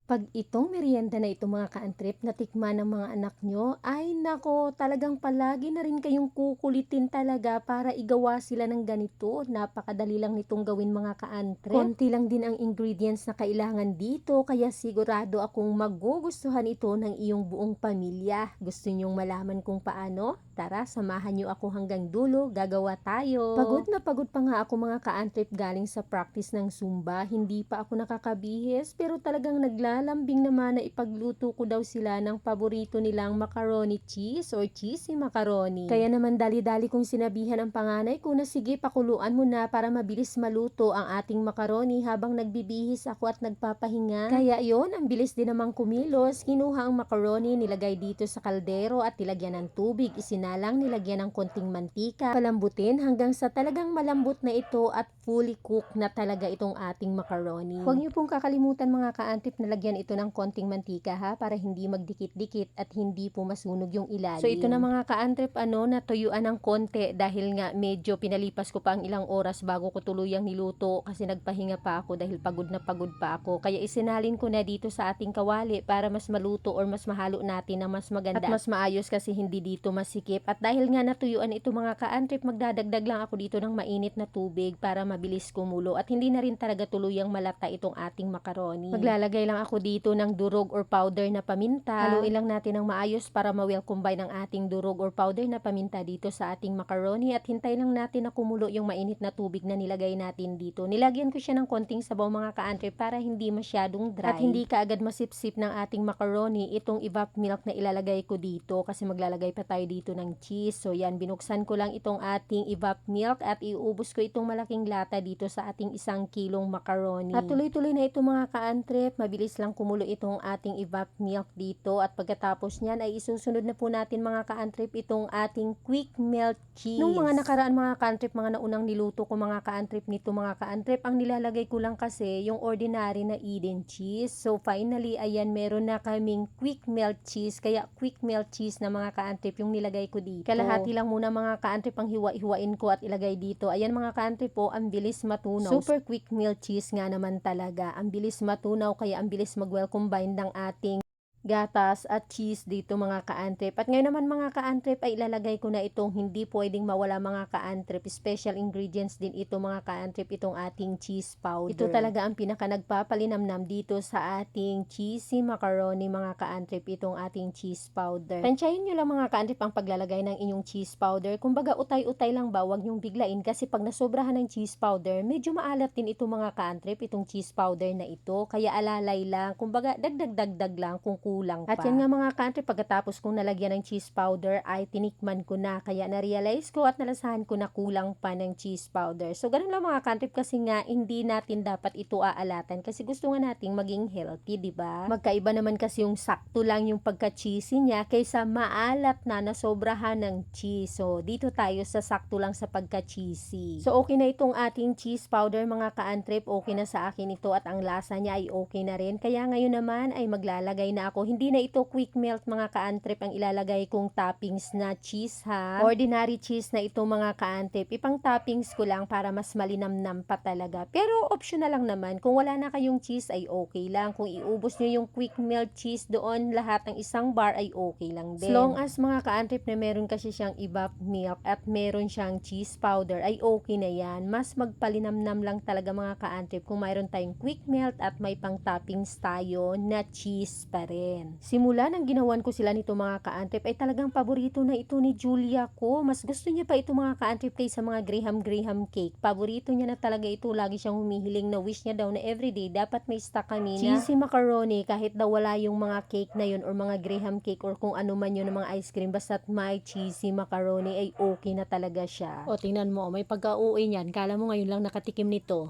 'Pag itong merienda na ito mga ka-antrip natikman ng mga anak nyo, ay nako talagang palagi na rin kayong kukulitin talaga para igawa sila ng ganito. Napakadali lang nitong gawin mga ka-antrip. Konti lang din ang ingredients na kailangan dito kaya sigurado akong magugustuhan ito ng iyong buong pamilya. Gusto nyong malaman kung paano? Tara, samahan nyo ako hanggang dulo, gagawa tayo. Pagod pa nga ako mga ka-antrip galing sa practice ng Zumba. Hindi pa ako nakakabihis pero talagang naglalambing naman na ipagluto ko daw sila ng paborito nilang macaroni cheese or cheesy macaroni. Kaya naman dali-dali kong sinabihan ang panganay ko na sige pakuluan mo na para mabilis maluto ang ating macaroni habang nagbibihis ako at nagpapahinga. Kaya yon, ang bilis din namang kumilos. Kinuha ang macaroni, nilagay dito sa kaldero at nilagyan ng tubig. Isinalang, nilagyan ng konting mantika, palambutin hanggang sa talagang malambot na ito at fully cooked na talaga itong ating macaroni. Huwag niyo pong kakalimutan mga ka-antrip na lagyan ito ng konting mantika ha, para hindi magdikit-dikit at hindi po masunog yung ilalim. So ito na mga ka-antrip, natuyuan ng konti dahil nga medyo pinalipas ko pa ang ilang oras bago ko tuluyang niluto kasi nagpahinga pa ako dahil pagod na pagod pa ako. Kaya isinalin ko na dito sa ating kawali para mas maluto or mas mahalo natin na mas maganda at mas maayos kasi hindi dito masikip. At dahil nga natuyuan ito mga ka-antrip, magdadagdag lang ako dito ng mainit na tubig para mabilis kumulo at hindi na rin talaga tuluyang malata itong ating macaroni. Maglalagay lang ako dito ng durog or powder na paminta. Haluin lang natin ng maayos para ma-well combine ang ating durog or powder na paminta dito sa ating macaroni at hintay lang natin na kumulo yung mainit na tubig na nilagay natin dito. Nilagyan ko siya ng konting sabaw mga ka-antrip para hindi masyadong dry at hindi kaagad masipsip ng ating macaroni itong evap milk na ilalagay ko dito kasi maglalagay pa tayo dito ng cheese. So yan, binuksan ko lang itong ating evap milk at iubos ko itong malaking lata dito sa ating 1 kilong macaroni. At tuloy-tuloy na ito mga ka-antrip, mabilis lang kumulo itong ating evap milk dito at pagkatapos niyan ay isusunod na po natin mga ka-antrip itong ating quick melt cheese. Nung mga nakaraan mga ka-antrip, mga naunang niluto ko mga ka-antrip nito mga ka-antrip, ang nilalagay ko lang kasi yung ordinary na Eden cheese. So finally, ayan, meron na kaming quick melt cheese, kaya quick melt cheese na mga ka-antrip yung nilagay ko dito. Kalahati lang muna mga ka-antrip ang hiwa-hiwain ko at ilagay dito. Ayan mga ka-antrip po, ang bilis matunaw. Super quick melt cheese nga naman talaga. Ang bilis matunaw kaya ang bilis mag-well combine ng ating gatas at cheese dito mga ka-antrip. At ngayon naman mga ka-antrip ay ilalagay ko na itong hindi pwedeng mawala mga ka-antrip. Special ingredients din ito mga ka-antrip, itong ating cheese powder. Ito talaga ang pinaka nagpapalinamnam dito sa ating cheesy macaroni mga ka-antrip, itong ating cheese powder. Tansyahin nyo lang mga ka-antrip ang paglalagay ng inyong cheese powder. Kumbaga utay-utay lang ba, huwag nyong biglain kasi pag nasobrahan ng cheese powder, medyo maalat din ito mga ka-antrip, itong cheese powder na ito. Kaya alalay lang, kumbaga dagdag-dagdag lang kung kulang pa. At yan nga mga ka-antrip, pagkatapos kong nalagyan ng cheese powder ay tinikman ko na, kaya na-realize ko at nalasahan ko na kulang pa ng cheese powder. So ganun lang mga ka-antrip kasi nga hindi natin dapat ito aalatan kasi gusto nga nating maging healthy, di ba? Magkaiba naman kasi yung sakto lang yung pagka-cheesy niya kaysa maalat na nasobrahan ng cheese. So dito tayo sa sakto lang sa pagka-cheesy. So okay na itong ating cheese powder mga ka-antrip, okay na sa akin ito at ang lasa niya ay okay na rin. Kaya ngayon naman ay maglalagay na ako. Hindi na ito quick melt mga ka-antrip ang ilalagay kong toppings na cheese ha. Ordinary cheese na ito mga ka-antrip. Ipang toppings ko lang para mas malinamnam pa talaga. Pero optional lang naman. Kung wala na kayong cheese ay okay lang. Kung iubos nyo yung quick melt cheese doon lahat ng isang bar ay okay lang din. As long as mga ka-antrip na meron kasi siyang evap milk at meron siyang cheese powder ay okay na yan. Mas magpalinamnam lang talaga mga ka-antrip kung mayroon tayong quick melt at may pang toppings tayo na cheese pa rin. Simula nang ginawan ko sila nito mga ka-antrip ay talagang paborito na ito ni Julia ko. Mas gusto niya pa ito mga ka-antrip kaysa mga Graham cake. Paborito niya na talaga ito. Lagi siyang humihiling na wish niya daw na everyday dapat may stock kami na cheesy macaroni kahit daw wala yung mga cake na yun or mga Graham cake or kung ano man yun ng mga ice cream. Basta't may cheesy macaroni ay okay na talaga siya. O tingnan mo, may pagka-uwi niyan. Kala mo ngayon lang nakatikim nito.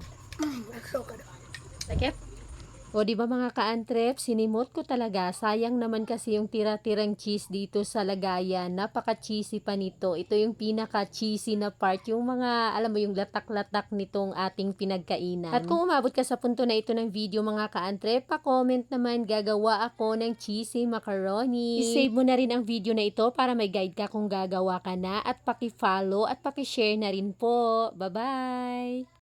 Sakit? O di ba mga ka-antrip, sinimot ko talaga. Sayang naman kasi yung tira-tirang cheese dito sa lagayan. Napaka-cheesy pa nito. Ito yung pinaka-cheesy na part. Yung mga, alam mo, yung latak-latak nitong ating pinagkainan. At kung umabot ka sa punto na ito ng video mga ka-antrip, pa-comment naman, gagawa ako ng cheesy macaroni. I-save mo na rin ang video na ito para may guide ka kung gagawa ka na. At paki-follow at paki-share na rin po. Bye-bye!